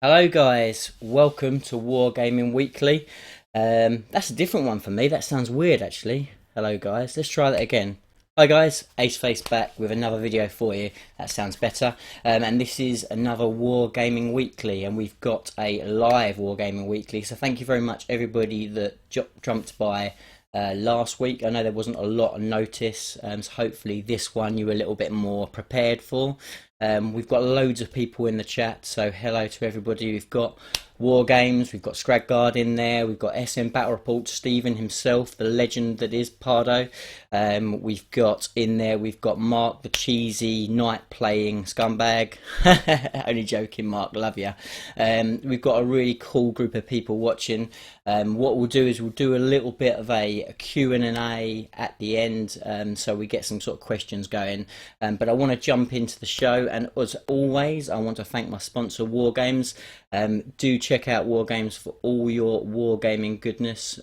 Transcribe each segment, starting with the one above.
Hello guys, welcome to Wargaming Weekly. That's a different one for me. That sounds weird actually. Hello guys, let's try that again. Hi guys, Aceface back with another video for you. That sounds better. And this is another Wargaming Weekly, and we've got a live Wargaming Weekly. So thank you very much everybody that jumped by last week. I know there wasn't a lot of notice, so hopefully this one you were a little bit more prepared for. We've got loads of people in the chat, so hello to everybody. We've got Wargames, we've got Scragguard in there, we've got SM Battle Report, Stephen himself, the legend that is Pardo. We've got in there, we've got Mark, the cheesy night playing scumbag. Only joking, Mark, love you. We've got a really cool group of people watching. What we'll do is we'll do a little bit of a Q&A at the end, so we get some sort of questions going. But I want to jump into the show, and as always, I want to thank my sponsor, Wargames. Do check out Wargames for all your wargaming goodness.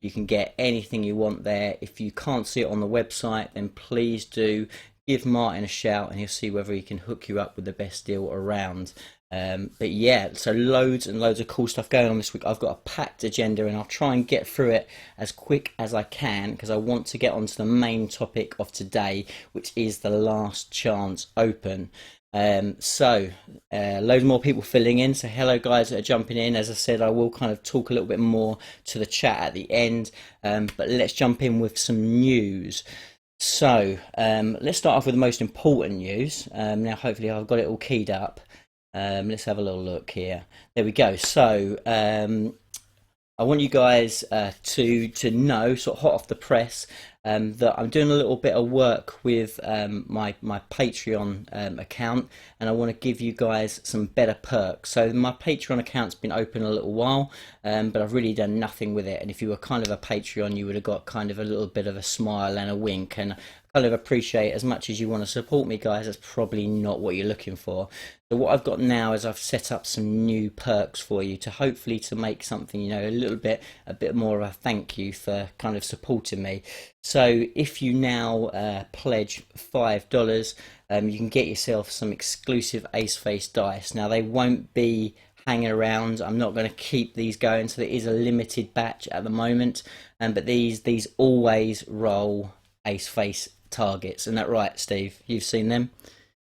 You can get anything you want there. If you can't see it on the website, then please do give Martin a shout and he'll see whether he can hook you up with the best deal around. But yeah, so loads and loads of cool stuff going on this week. I've got a packed agenda and I'll try and get through it as quick as I can because I want to get onto the main topic of today, which is the Last Chance Open. Loads more people filling in, so hello guys that are jumping in. As I said, I will kind of talk a little bit more to the chat at the end, but let's jump in with some news. So let's start off with the most important news. Now hopefully I've got it all keyed up. Let's have a little look here. There we go. So I want you guys to know, sort of hot off the press, that I'm doing a little bit of work with my Patreon account, and I want to give you guys some better perks. So my Patreon account's been open a little while, but I've really done nothing with it. And if you were kind of a Patreon, you would have got kind of a little bit of a smile and a wink. And kind of appreciate, as much as you want to support me, guys, that's probably not what you're looking for. So what I've got now is I've set up some new perks for you to hopefully to make something, you know, a bit more of a thank you for kind of supporting me. So if you now pledge $5, you can get yourself some exclusive Aceface dice. Now they won't be hanging around. I'm not going to keep these going, so there is a limited batch at the moment. But these always roll Aceface targets. Isn't that right, Steve? You've seen them.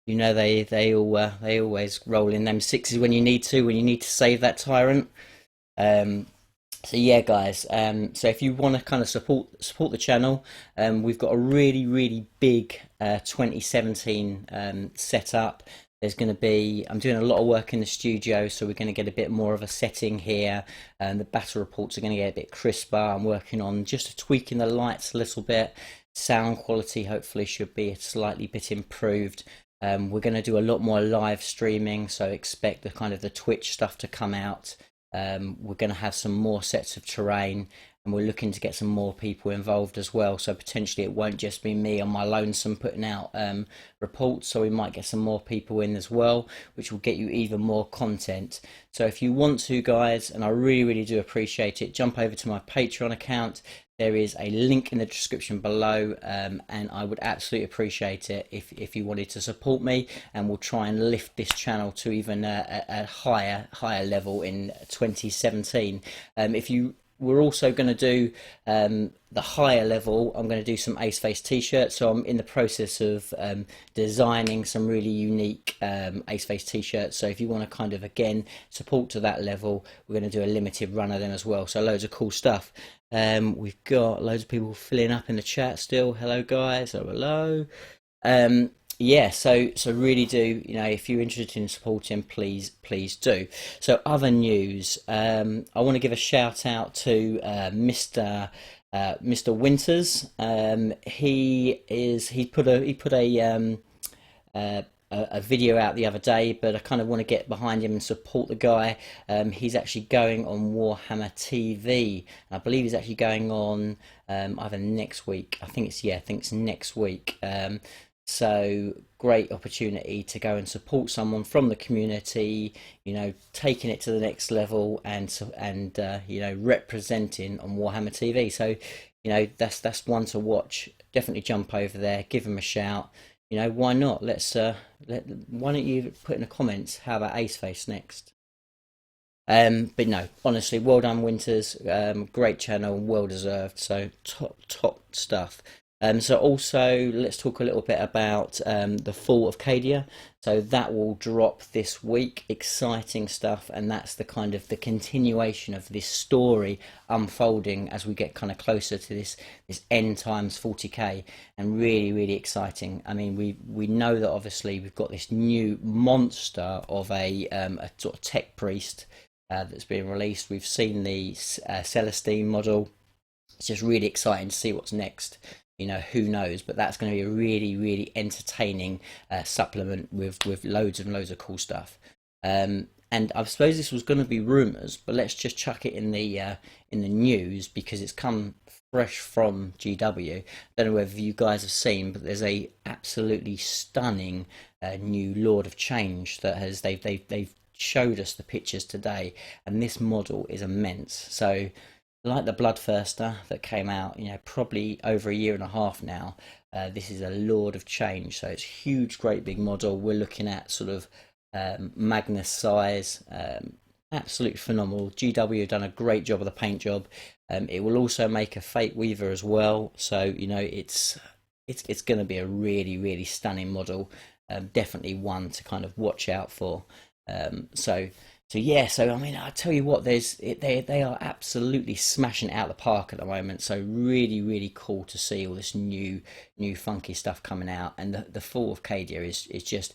You know they always roll in them sixes when you need to save that tyrant. So yeah, guys. So if you want to kind of support the channel, we've got a really big 2017 setup. There's going to be, I'm doing a lot of work in the studio, so we're going to get a bit more of a setting here. The battle reports are going to get a bit crisper. I'm working on just tweaking the lights a little bit. Sound quality hopefully should be a slightly bit improved. We're going to do a lot more live streaming, so expect the kind of the Twitch stuff to come out. We're going to have some more sets of terrain, and we're looking to get some more people involved as well. So potentially it won't just be me on my lonesome putting out reports, so we might get some more people in as well, which will get you even more content. So if you want to, guys, and I really do appreciate it, jump over to my Patreon account. There is a link in the description below, and I would absolutely appreciate it if you wanted to support me, and we'll try and lift this channel to even a higher level in 2017. We're also going to do the higher level. I'm going to do some Aceface t-shirts, so I'm in the process of designing some really unique Aceface t-shirts. So if you want to kind of again support to that level, we're going to do a limited run of them as well. So loads of cool stuff. We've got loads of people filling up in the chat still. Hello guys. Hello. Yeah, so really do, you know, if you're interested in supporting, please do. So other news, I want to give a shout out to Mr. Winters. He put a video out the other day, but I kind of want to get behind him and support the guy. He's actually going on Warhammer TV. I believe he's actually going on either next week. I think it's next week. So great opportunity to go and support someone from the community, you know, taking it to the next level and you know, representing on Warhammer TV. So, you know, that's one to watch. Definitely jump over there, give him a shout. You know, why not? Why don't you put in the comments, how about Aceface next? But no, honestly, well done, Winters. Great channel, well deserved. So top stuff. So also let's talk a little bit about the fall of Cadia. So that will drop this week. Exciting stuff, and that's the kind of the continuation of this story unfolding as we get kind of closer to this end times 40k, and really exciting. I mean, we know that obviously we've got this new monster of a sort of tech priest that's been released. We've seen the Celestine model. It's just really exciting to see what's next. You know, who knows? But that's going to be a really entertaining supplement with loads and loads of cool stuff. And I suppose this was going to be rumours, but let's just chuck it in the news because it's come fresh from GW. Don't know whether you guys have seen, but there's a absolutely stunning new Lord of Change that has they've showed us the pictures today, and this model is immense. So like the Bloodthirster that came out, you know, probably over a year and a half now, this is a Lord of Change. So it's huge, great big model. We're looking at sort of Magnus size, absolutely phenomenal. GW have done a great job of the paint job. It will also make a Fate Weaver as well. So you know, it's going to be a really stunning model. Definitely one to kind of watch out for. So yeah, so I mean, I tell you what, they are absolutely smashing it out of the park at the moment. So really cool to see all this new funky stuff coming out, and the fall of Cadia is just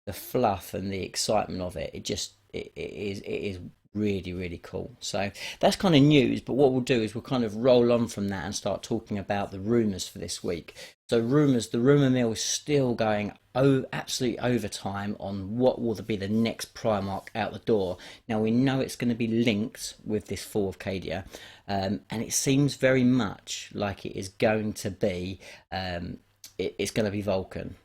the fluff and the excitement of it. It is really cool. So that's kind of news, but what we'll do is we'll kind of roll on from that and start talking about the rumours for this week. So rumours, the rumour mill is still going absolutely overtime on what will be the next Primarch out the door. Now we know it's going to be linked with this fall of Cadia, and it seems very much like it is going to be it's going to be Vulcan.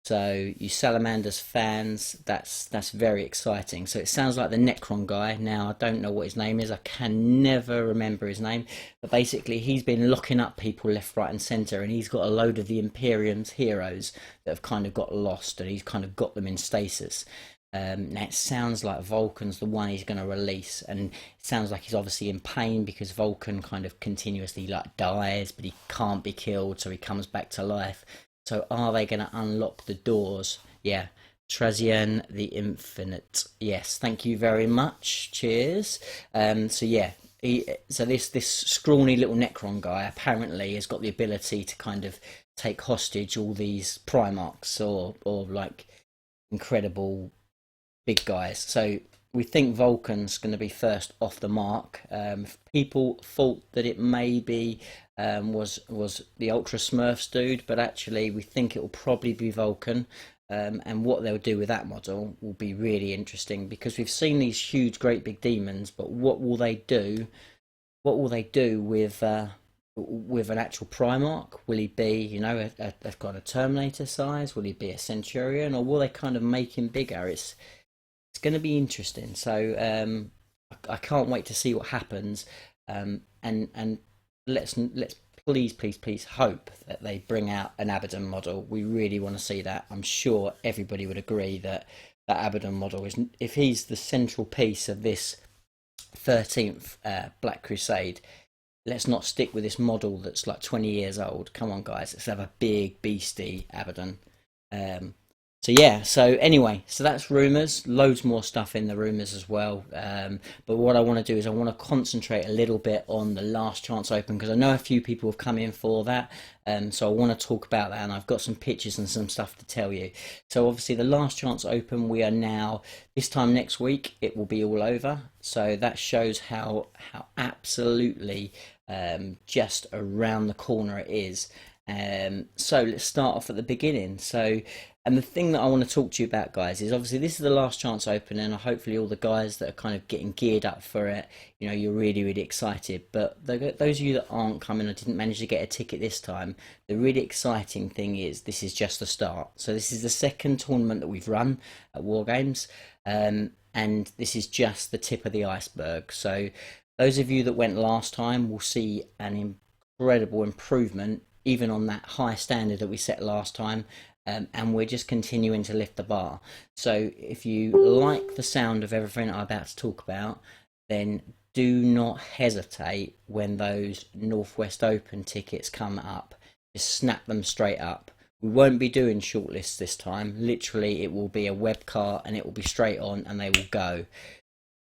So you Salamanders fans, that's very exciting. So it sounds like the Necron guy. Now I don't know what his name is. I can never remember his name. But basically he's been locking up people left, right and centre, and he's got a load of the Imperium's heroes that have kind of got lost, and he's kind of got them in stasis. Now it sounds like Vulcan's the one he's going to release, and it sounds like he's obviously in pain because Vulcan kind of continuously like dies, but he can't be killed, so he comes back to life. So are they going to unlock the doors? Yeah. Trazian the Infinite. Yes, thank you very much. Cheers. So yeah, so this scrawny little Necron guy apparently has got the ability to kind of take hostage all these Primarchs or like incredible big guys. So we think Vulcan's going to be first off the mark. People thought that it maybe was the Ultra Smurfs dude, but actually we think it will probably be Vulcan. And what they'll do with that model will be really interesting because we've seen these huge, great big demons, but what will they do? What will they do with an actual Primarch? Will he be, you know, a kind of Terminator size? Will he be a Centurion, or will they kind of make him bigger? It's going to be interesting. So I can't wait to see what happens. And let's please hope that they bring out an Abaddon model. We really want to see that. I'm sure everybody would agree that that Abaddon model is, if he's the central piece of this 13th Black Crusade, let's not stick with this model that's like 20 years old. Come on, guys, let's have a big beastie Abaddon. So yeah, so anyway, so that's rumours, loads more stuff in the rumours as well. But what I want to do is I want to concentrate a little bit on the Last Chance Open because I know a few people have come in for that. So I want to talk about that, and I've got some pictures and some stuff to tell you. So obviously the Last Chance Open, we are now, this time next week, it will be all over. So that shows how absolutely just around the corner it is. So let's start off at the beginning. And the thing that I want to talk to you about, guys, is obviously this is the Last Chance Open, and hopefully all the guys that are kind of getting geared up for it, you know, you're really excited. But those of you that aren't coming or didn't manage to get a ticket this time, the really exciting thing is this is just the start. So this is the second tournament that we've run at Wargames, and this is just the tip of the iceberg. So those of you that went last time will see an incredible improvement even on that high standard that we set last time. and we're just continuing to lift the bar. So if you like the sound of everything I'm about to talk about, then do not hesitate when those Northwest Open tickets come up. Just snap them straight up. We won't be doing shortlists this time. Literally, it will be a web cart and it will be straight on and they will go.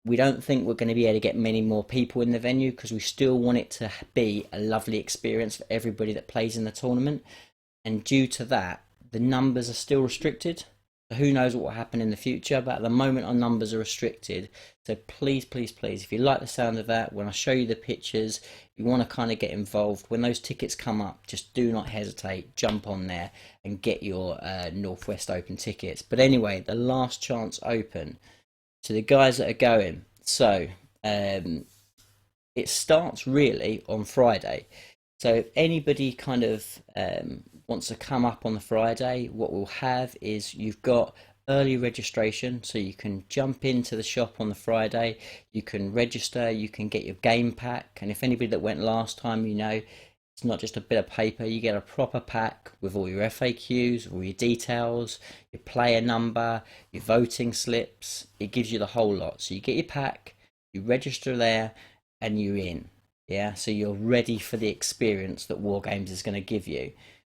We don't think we're going to be able to get many more people in the venue because we still want it to be a lovely experience for everybody that plays in the tournament. And due to that, the numbers are still restricted. So who knows what will happen in the future, but at the moment our numbers are restricted. So please, please, please, if you like the sound of that, when I show you the pictures, you want to kind of get involved. When those tickets come up, just do not hesitate, jump on there and get your Northwest Open tickets. But anyway, the last chance open to the guys that are going. So it starts really on Friday. So if anybody kind of wants to come up on the Friday, what we'll have is you've got early registration, so you can jump into the shop on the Friday, you can register, you can get your game pack, and if anybody that went last time, you know, it's not just a bit of paper, you get a proper pack with all your FAQs, all your details, your player number, your voting slips. It gives you the whole lot. So you get your pack, you register there, and you're in. Yeah, so you're ready for the experience that Wargames is going to give you.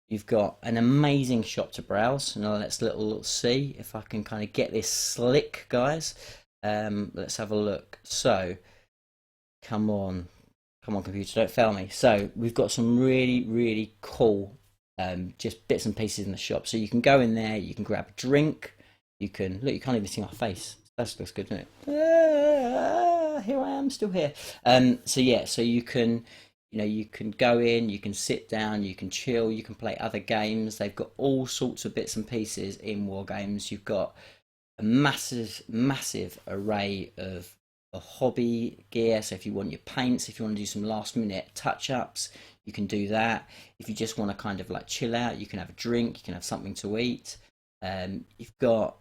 You've got an amazing shop to browse. Now let's little see if I can kind of get this slick, guys. Let's have a look. So, come on computer, don't fail me. So we've got some really cool just bits and pieces in the shop. So you can go in there, you can grab a drink, you can look, you can't even see my face. That looks good, doesn't it? Here I am, still here. So yeah, so you can, you know, you can go in, you can sit down, you can chill, you can play other games. They've got all sorts of bits and pieces in Wargames. You've got a massive array of hobby gear. So if you want your paints, if you want to do some last minute touch ups, you can do that. If you just want to kind of like chill out, you can have a drink, you can have something to eat. You've got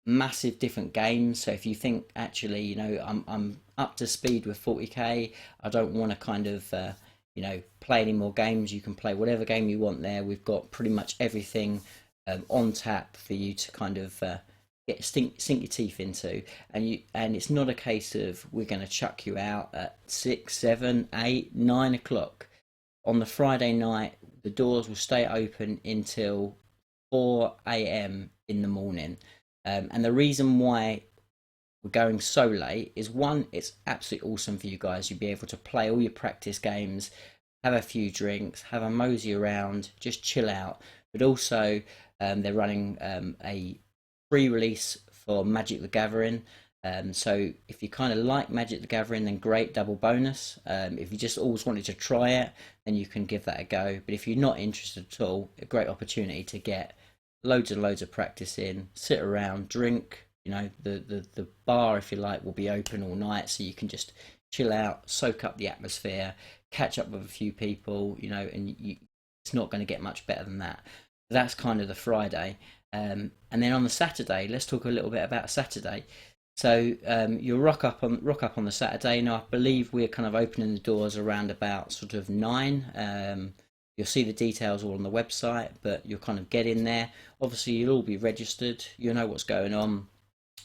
massive different games. So if you think actually, you know, I'm up to speed with 40k, I don't want to kind of you know, play any more games, you can play whatever game you want there. We've got pretty much everything on tap for you to kind of sink your teeth into, and it's not a case of we're going to chuck you out at 6, 7, 8, 9 o'clock on the Friday night. The doors will stay open until 4 a.m. in the morning, and the reason why we're going so late is, one, it's absolutely awesome for you guys. You'll be able to play all your practice games, have a few drinks, have a mosey around, just chill out. But also they're running a free release for Magic the Gathering. So if you kind of like Magic the Gathering, then great, double bonus. If you just always wanted to try it, then you can give that a go. But if you're not interested at all, a great opportunity to get loads and loads of practice in, sit around, drink. You know, the bar, if you like, will be open all night, so you can just chill out, soak up the atmosphere, catch up with a few people, you know, and it's not going to get much better than that. That's kind of the Friday. And then on the Saturday, let's talk a little bit about Saturday. So you'll rock up on the Saturday. Now I believe we're kind of opening the doors around about sort of 9. You'll see the details all on the website, but you'll kind of get in there. Obviously, you'll all be registered. You'll know what's going on.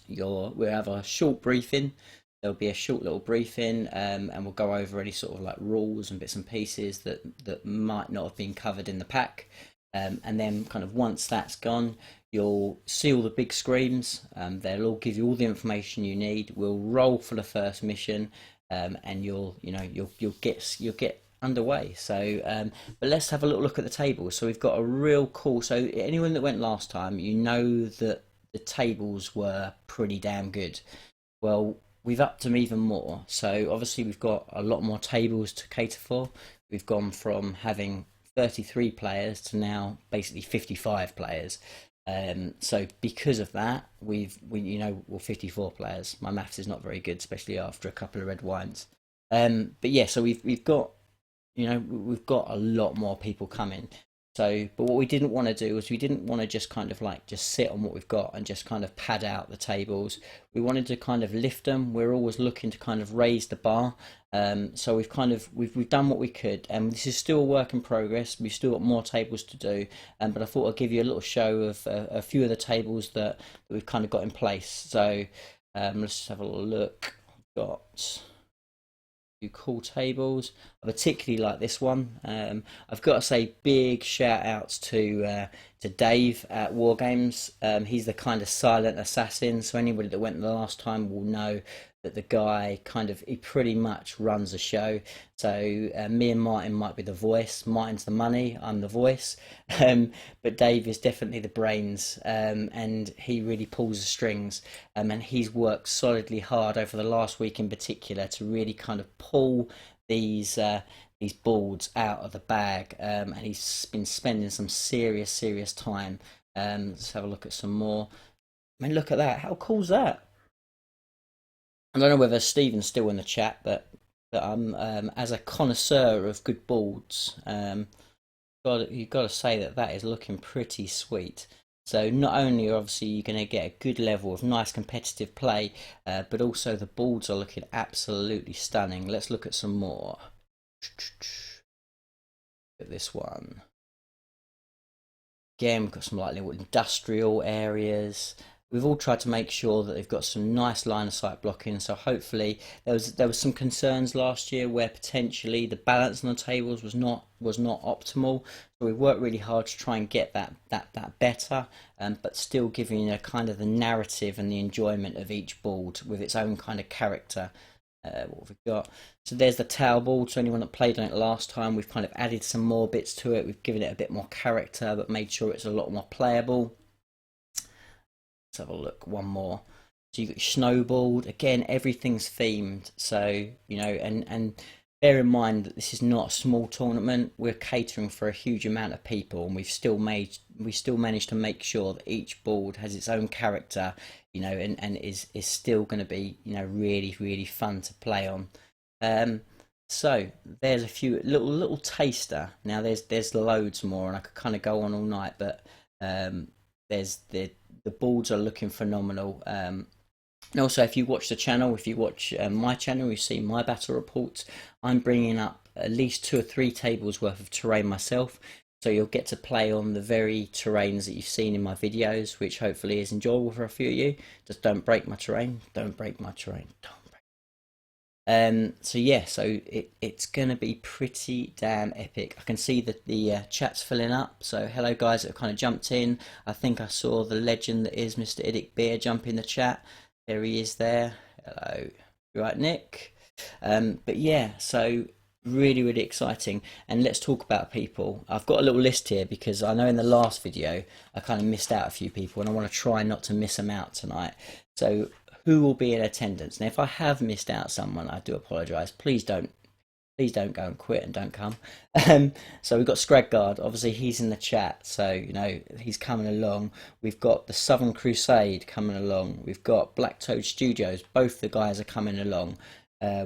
We'll have a short briefing. There'll be a short little briefing, and we'll go over any sort of like rules and bits and pieces that might not have been covered in the pack. And then kind of once that's gone, you'll see all the big screens. They'll all give you all the information you need. We'll roll for the first mission, and you'll get underway. So but let's have a little look at the tables. So we've got a real cool, so anyone that went last time, you know that the tables were pretty damn good. Well, we've upped them even more. So obviously we've got a lot more tables to cater for. We've gone from having 33 players to now basically 55 players. So because of that, we're 54 players. My maths is not very good, especially after a couple of red wines. But yeah, so we've got, you know, we've got a lot more people coming. So, but what we didn't want to do was we didn't want to just kind of like just sit on what we've got and just kind of pad out the tables. We wanted to kind of lift them. We're always looking to kind of raise the bar. So we've kind of we've done what we could, and this is still a work in progress. We've still got more tables to do, but I thought I'd give you a little show of a few of the tables that we've kind of got in place. So let's just have a little look. I've got few cool tables. I particularly like this one. I've got to say big shout outs to Dave at Wargames. He's the kind of silent assassin, so anybody that went the last time will know that the guy he pretty much runs a show. So me and Martin might be the voice. Martin's the money, I'm the voice. But Dave is definitely the brains, and he really pulls the strings. And he's worked solidly hard over the last week in particular to really kind of pull these boards out of the bag, and he's been spending some serious time. Let's have a look at some more. I mean, look at that. How cool's that? I don't know whether Stephen's still in the chat, but I'm as a connoisseur of good boards, you've got to say that that is looking pretty sweet. So not only obviously you're going to get a good level of nice competitive play, but also the boards are looking absolutely stunning. Let's look at some more. Look at this one. Again, we've got some like little industrial areas. We've all tried to make sure that they've got some nice line of sight blocking. So hopefully there was some concerns last year where potentially the balance on the tables was not optimal. So we worked really hard to try and get that better, but still giving a kind of the narrative and the enjoyment of each board with its own kind of character. What have we got? So there's the towel board. So anyone that played on it last time, we've kind of added some more bits to it. We've given it a bit more character, but made sure it's a lot more playable. Let's have a look. One more. So you've got your snowboard. Again, everything's themed. So and bear in mind that this is not a small tournament. We're catering for a huge amount of people, and we still managed to make sure that each board has its own character, and is still going to be really fun to play on. So there's a few little taster. Now there's loads more, and I could kind of go on all night, but there's the boards are looking phenomenal. And also, if you watch the channel, if you watch my channel, you see my battle reports. I'm bringing up at least 2 or 3 tables worth of terrain myself, so you'll get to play on the very terrains that you've seen in my videos, which hopefully is enjoyable for a few of you. Just don't break my terrain. Don't break my terrain. So yeah, so it's gonna be pretty damn epic. I can see that the chat's filling up. So hello guys that have kind of jumped in. I think I saw the legend that is Mr. Iddick Beer jump in the chat. There he is there. Hello. You right, Nick? But yeah, so really exciting. And let's talk about people. I've got a little list here because I know in the last video I kind of missed out a few people, and I want to try not to miss them out tonight. So who will be in attendance? Now, if I have missed out someone, I do apologise. Please don't go and quit and don't come. So we've got Scragguard. Obviously, he's in the chat, so he's coming along. We've got the Southern Crusade coming along. We've got Black Toad Studios. Both the guys are coming along.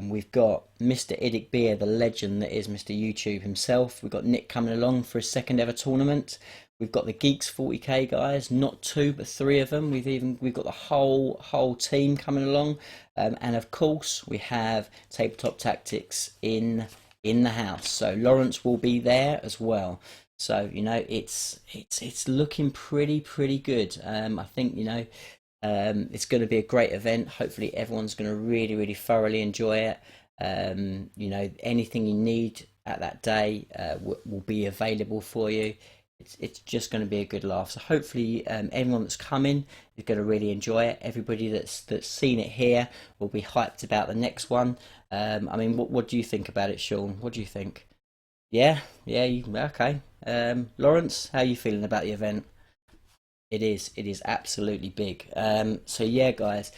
We've got Mr. Iddick Beer, the legend that is Mr. YouTube himself. We've got Nick coming along for his second ever tournament. We've got the Geeks 40k guys, not 2 but 3 of them. We've got the whole team coming along, and of course we have Tabletop Tactics in the house. So Lawrence will be there as well. So it's looking pretty good. I think it's going to be a great event. Hopefully everyone's going to really thoroughly enjoy it. Anything you need at that day will be available for you. It's just going to be a good laugh. So hopefully everyone that's coming is going to really enjoy it. Everybody that's seen it here will be hyped about the next one. I mean, what do you think about it, Sean? What do you think? Yeah, okay. Lawrence, how are you feeling about the event? It is absolutely big. So yeah, guys,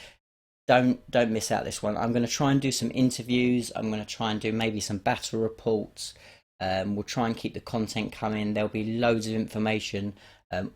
don't miss out this one. I'm going to try and do some interviews. I'm going to try and do maybe some battle reports. We'll try and keep the content coming. There'll be loads of information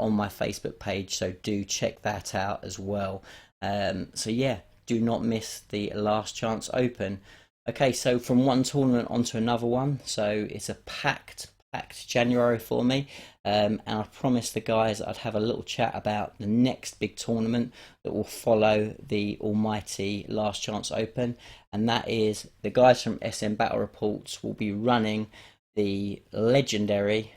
on my Facebook page, so do check that out as well. So yeah, do not miss the Last Chance Open. Okay, so from one tournament onto another one. So it's a packed packed January for me, and I promised the guys I'd have a little chat about the next big tournament that will follow the almighty Last Chance Open, and that is the guys from SM Battle Reports will be running the legendary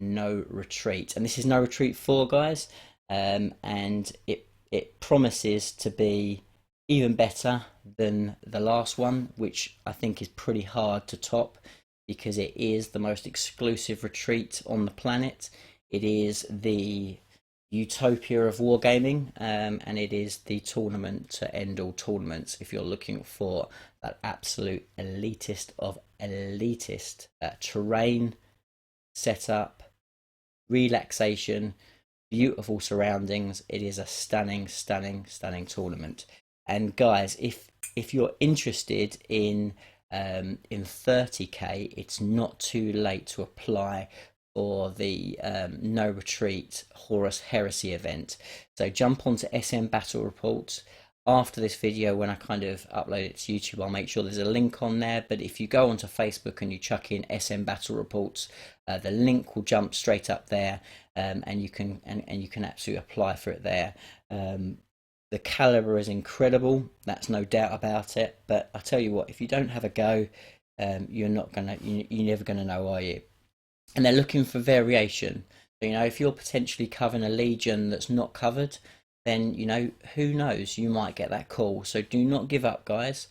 No Retreat, and this is No Retreat 4, guys, and it promises to be even better than the last one, which I think is pretty hard to top because it is the most exclusive retreat on the planet. It is the utopia of wargaming, and it is the tournament to end all tournaments if you're looking for that absolute elitist of elitist terrain, setup, relaxation, beautiful surroundings. It is a stunning tournament. And guys, if you're interested in 30k, it's not too late to apply for the No Retreat Horus Heresy event. So jump onto SM Battle Reports after this video. When I kind of upload it to YouTube, I'll make sure there's a link on there, but if you go onto Facebook and you chuck in SM Battle Reports, the link will jump straight up there, and you can absolutely apply for it there. The caliber is incredible, that's no doubt about it, but I tell you what, if you don't have a go, you're never gonna know, are you? And they're looking for variation. So, you know, if you're potentially covering a legion that's not covered, then, you know, who knows, you might get that call. So do not give up, guys.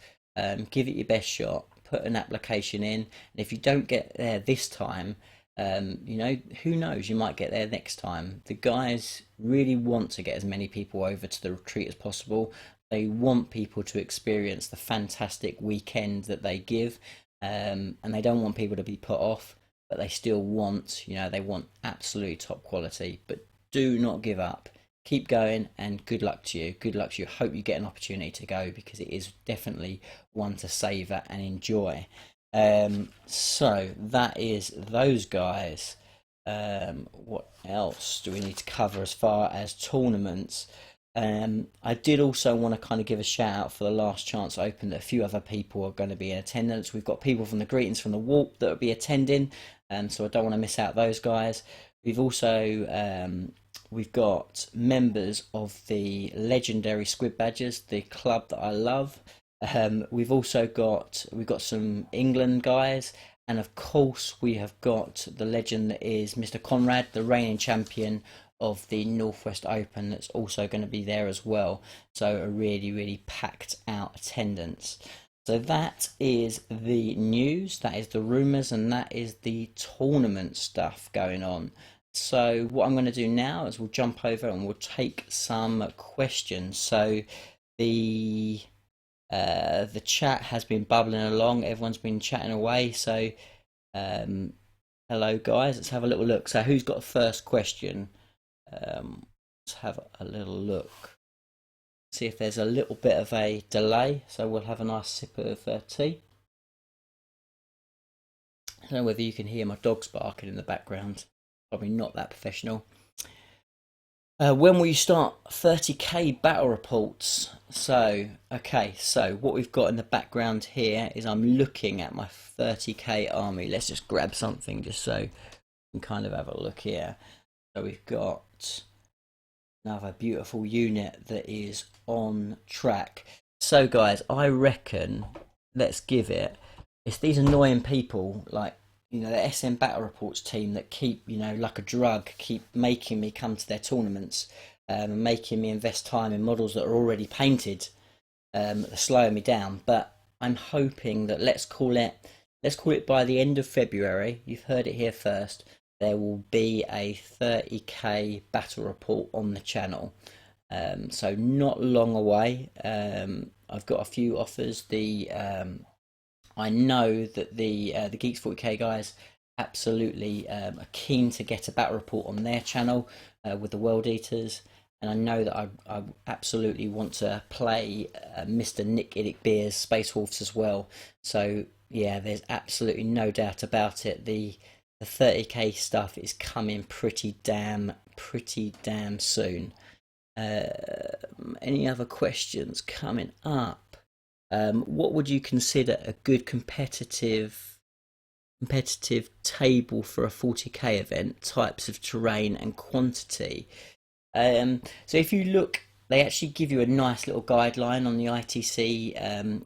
Give it your best shot, put an application in, and if you don't get there this time, you know, who knows, you might get there next time. The guys really want to get as many people over to the retreat as possible. They want people to experience the fantastic weekend that they give, and they don't want people to be put off, but they still want, you know, they want absolutely top quality. But do not give up, keep going, and good luck to you. Good luck to you. Hope you get an opportunity to go, because it is definitely one to savor and enjoy. So that is those guys. What else do we need to cover as far as tournaments? I did also want to kind of give a shout out for the Last Chance Open that a few other people are going to be in attendance. We've got people from the Greetings from the Warp that will be attending, so I don't want to miss out those guys. We've also we've got members of the legendary Squid Badgers, the club that I love. We've got some England guys, and of course we have got the legend that is Mr. Conrad, the reigning champion of the Northwest Open, that's also going to be there as well. So a really packed out attendance. So that is the news, that is the rumours, and that is the tournament stuff going on. So what I'm going to do now is we'll jump over and we'll take some questions. So the chat has been bubbling along, everyone's been chatting away, so hello guys, let's have a little look. So who's got the first question? Let's have a little look, see if there's a little bit of a delay, so we'll have a nice sip of tea. I don't know whether you can hear my dogs barking in the background, probably not that professional. When will you start 30k battle reports? So, okay, so what we've got in the background here is I'm looking at my 30k army. Let's just grab something just so we can kind of have a look here. So we've got another beautiful unit that is on track. So guys, I reckon, let's give it, it's these annoying people like, you know, the SM Battle Reports team that keep, you know, like a drug, keep making me come to their tournaments, and making me invest time in models that are already painted, slowing me down. But I'm hoping that let's call it by the end of February. You've heard it here first. There will be a 30k battle report on the channel. So not long away. I've got a few offers. I know that the Geeks 40k guys absolutely are keen to get a battle report on their channel with the World Eaters, and I know that I absolutely want to play Mr. Nick Beer's Space Wolves as well. So yeah, there's absolutely no doubt about it. The 30k stuff is coming pretty damn soon. Any other questions coming up? What would you consider a good competitive competitive table for a 40k event, types of terrain and quantity. So if you look, they actually give you a nice little guideline on the ITC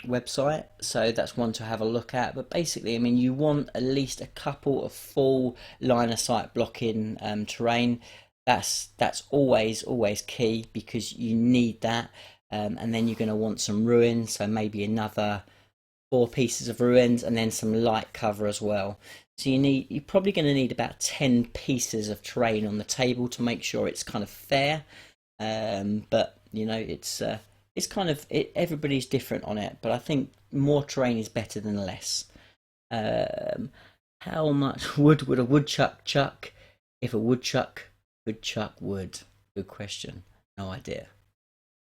website, so that's one to have a look at. But basically, I mean, you want at least a couple of full line of sight blocking terrain. That's always key, because you need that. And then you're going to want some ruins, so maybe another 4 pieces of ruins, and then some light cover as well. So you're probably going to need about 10 pieces of terrain on the table to make sure it's kind of fair. But you know, it's kind of everybody's different on it. But I think more terrain is better than less. Um, how much wood would a woodchuck chuck if a woodchuck could chuck wood? Good question. No idea.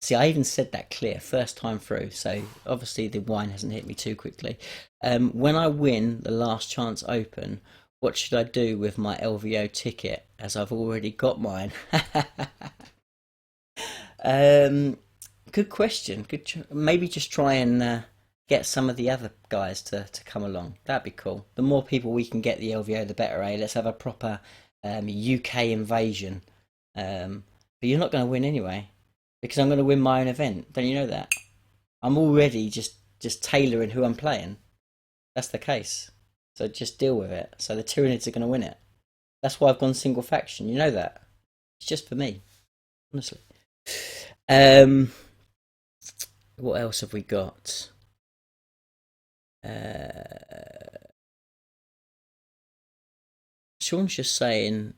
See, I even said that clear first time through, so obviously the wine hasn't hit me too quickly. When I win the last chance open, what should I do with my LVO ticket, as I've already got mine? um, Good question. Maybe just try and get some of the other guys to come along. That'd be cool. The more people we can get the LVO, the better, eh? Let's have a proper UK invasion. But you're not going to win anyway, because I'm going to win my own event. Don't you know that? I'm already just tailoring who I'm playing. That's the case. So just deal with it. So the Tyranids are going to win it. That's why I've gone single faction. You know that. It's just for me, honestly. Um, what else have we got? Sean's just saying,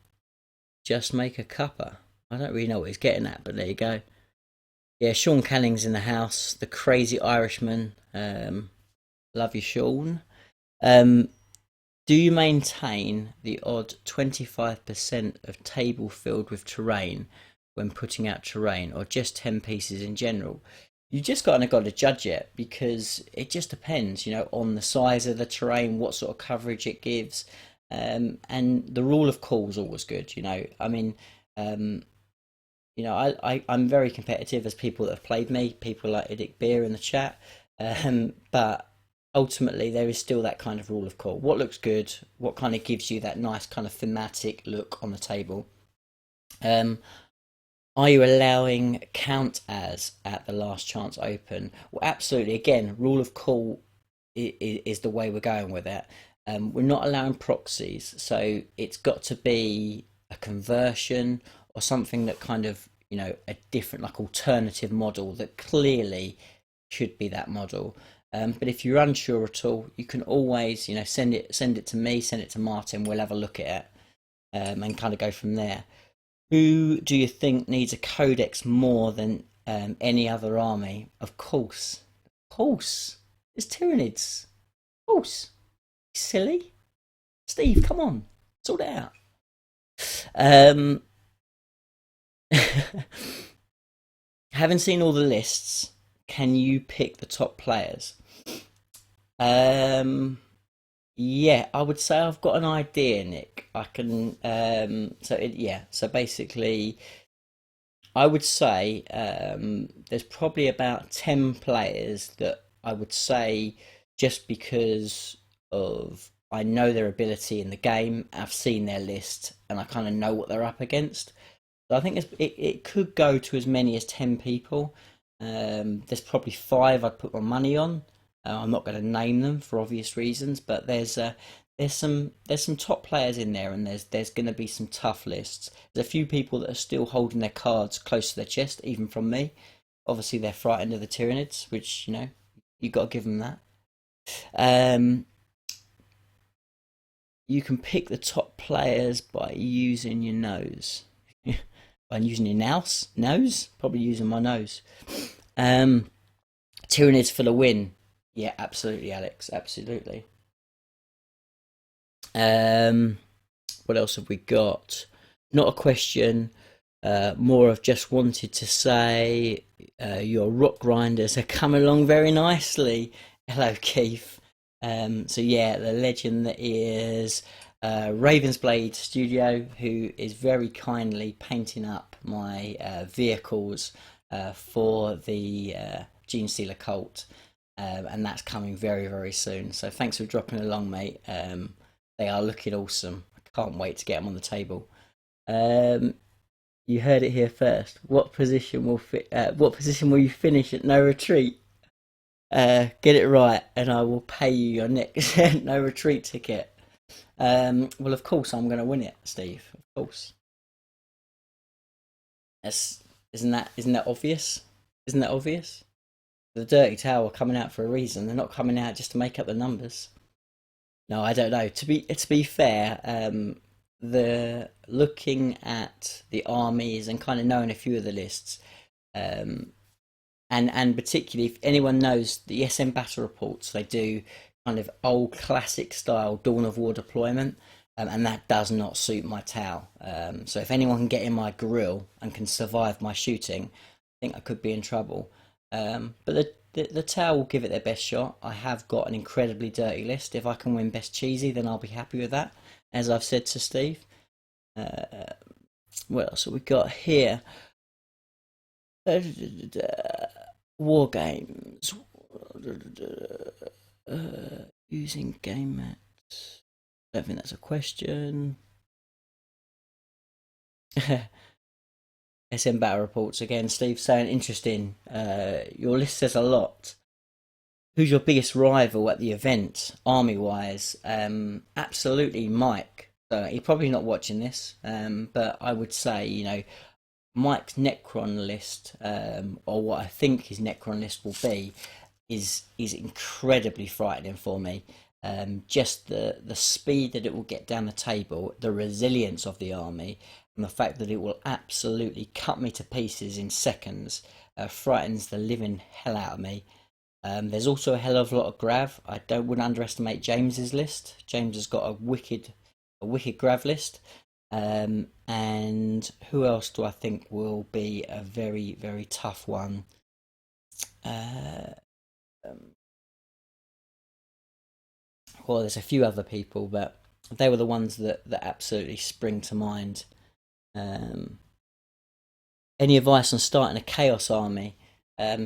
just make a cuppa. I don't really know what he's getting at, but there you go. Yeah, Sean Canning's in the house, the crazy Irishman. Love you, Sean. Um, do you maintain the odd 25% of table filled with terrain when putting out terrain, or just 10 pieces in general? You just got to judge it, because it just depends, you know, on the size of the terrain, what sort of coverage it gives, and the rule of cool is always good. You know, I mean, um, I'm very competitive, as people that have played me, people like Idic Beer in the chat, but ultimately there is still that kind of rule of cool. What looks good, what kind of gives you that nice kind of thematic look on the table. Um, are you allowing count as at the last chance open? Well, absolutely. Again, rule of cool is the way we're going with it. We're not allowing proxies, so it's got to be a conversion or something that kind of, you know, a different, like, alternative model that clearly should be that model. But if you're unsure at all, you can always, you know, send it to me, send it to Martin. We'll have a look at it, and kind of go from there. Who do you think needs a codex more than any other army? Of course, it's Tyranids. Of course, silly Steve. Come on, sort it out. Um, Having seen all the lists, can you pick the top players? Um, yeah, I would say I've got an idea, Nick. I can. Yeah. So basically, I would say there's probably about 10 players that I would say, just because of I know their ability in the game, I've seen their list, and I kind of know what they're up against. So I think it could go to as many as 10 people. There's probably five I'd put my money on. I'm not going to name them for obvious reasons, but there's some top players in there, and there's going to be some tough lists. There's a few people that are still holding their cards close to their chest, even from me. Obviously, they're frightened of the Tyranids, which, you know, you got to give them that. Um, you can pick the top players by using your nose. By using your nose, probably using my nose. Um, Tyranids for the win. Yeah, absolutely, Alex. Absolutely. Um, what else have we got? Not a question. More of just wanted to say your rock grinders are coming along very nicely. Hello, Keith. So yeah, the legend that is Ravensblade Studio, who is very kindly painting up my vehicles for the Gene Stealer cult, and that's coming very, very soon. So thanks for dropping along, mate. They are looking awesome. I can't wait to get them on the table. Um, you heard it here first. What position will you finish at no retreat? Get it right, and I will pay you your next no retreat ticket. Well, of course, I'm going to win it, Steve. Of course. That's, isn't that obvious? Isn't that obvious? The Dirty Tower are coming out for a reason. They're not coming out just to make up the numbers. No, I don't know. To be fair, the looking at the armies and kind of knowing a few of the lists, um, and particularly if anyone knows the ESM battle reports, they do kind of old classic style Dawn of War deployment, and that does not suit my Tau. So if anyone can get in my grill and can survive my shooting, I think I could be in trouble. But the Tau will give it their best shot. I have got an incredibly dirty list. If I can win best cheesy, then I'll be happy with that. As I've said to Steve. Uh, what else have we got here? War games. Using game mats. I don't think that's a question. SM battle reports again. Steve saying interesting. Your list says a lot. Who's your biggest rival at the event, army wise? Absolutely, Mike. So he's probably not watching this, but I would say, Mike's Necron list, or what I think his Necron list will be, is incredibly frightening for me. Just the speed that it will get down the table, the resilience of the army, and the fact that it will absolutely cut me to pieces in seconds, frightens the living hell out of me. There's also a hell of a lot of grav. Wouldn't underestimate James's list. James has got a wicked grav list. And who else do I think will be a very, very tough one? Uh, um, well, there's a few other people, but they were the ones that absolutely spring to mind. Um, any advice on starting a chaos army?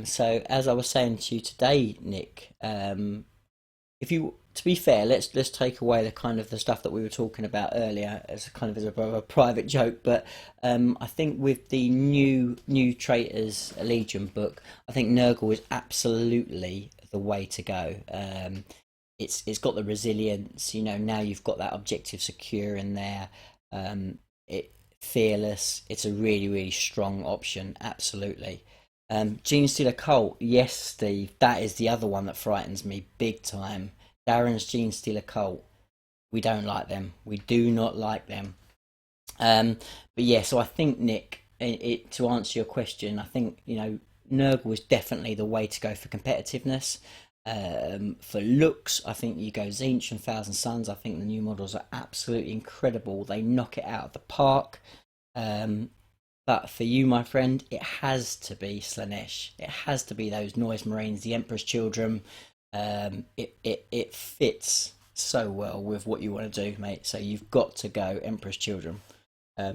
So as I was saying to you today, Nick, if you to be fair, let's take away the kind of the stuff that we were talking about earlier as a private joke. But I think with the new Traitors Legion book, I think Nurgle is absolutely the way to go. It's got the resilience. Now you've got that objective secure in there. It fearless. It's a really really strong option. Absolutely. Gene Stealer Cult, yes, Steve, that is the other one that frightens me big time. Darren's Gene Stealer Cult, we don't like them. We do not like them. But yeah, so I think Nick, to answer your question, I think Nurgle is definitely the way to go for competitiveness. For looks, I think you go Zinch and Thousand Suns. I think the new models are absolutely incredible. They knock it out of the park. But for you, my friend, it has to be Slanesh. It has to be those Noise Marines, the Emperor's Children. It fits so well with what you want to do, mate. So you've got to go Emperor's Children.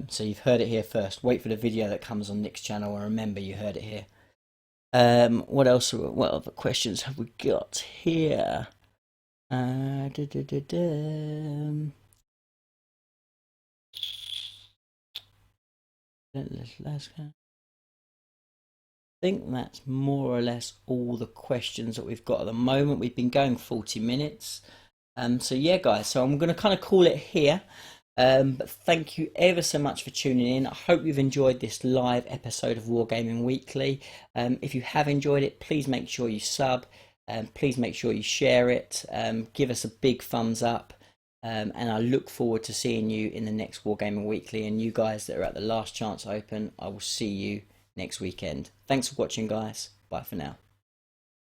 So you've heard it here first. Wait for the video that comes on Nick's channel, and remember, you heard it here. What else? What other questions have we got here? Da, da, da, da. Let's go. I think that's more or less all the questions that we've got at the moment. We've been going 40 minutes. So yeah, guys, so I'm going to kind of call it here. But thank you ever so much for tuning in. I hope you've enjoyed this live episode of Wargaming Weekly. If you have enjoyed it, please make sure you sub. Please make sure you share it. Give us a big thumbs up. And I look forward to seeing you in the next Wargaming Weekly. And you guys that are at the Last Chance Open, I will see you next weekend. Thanks for watching, guys. Bye for now.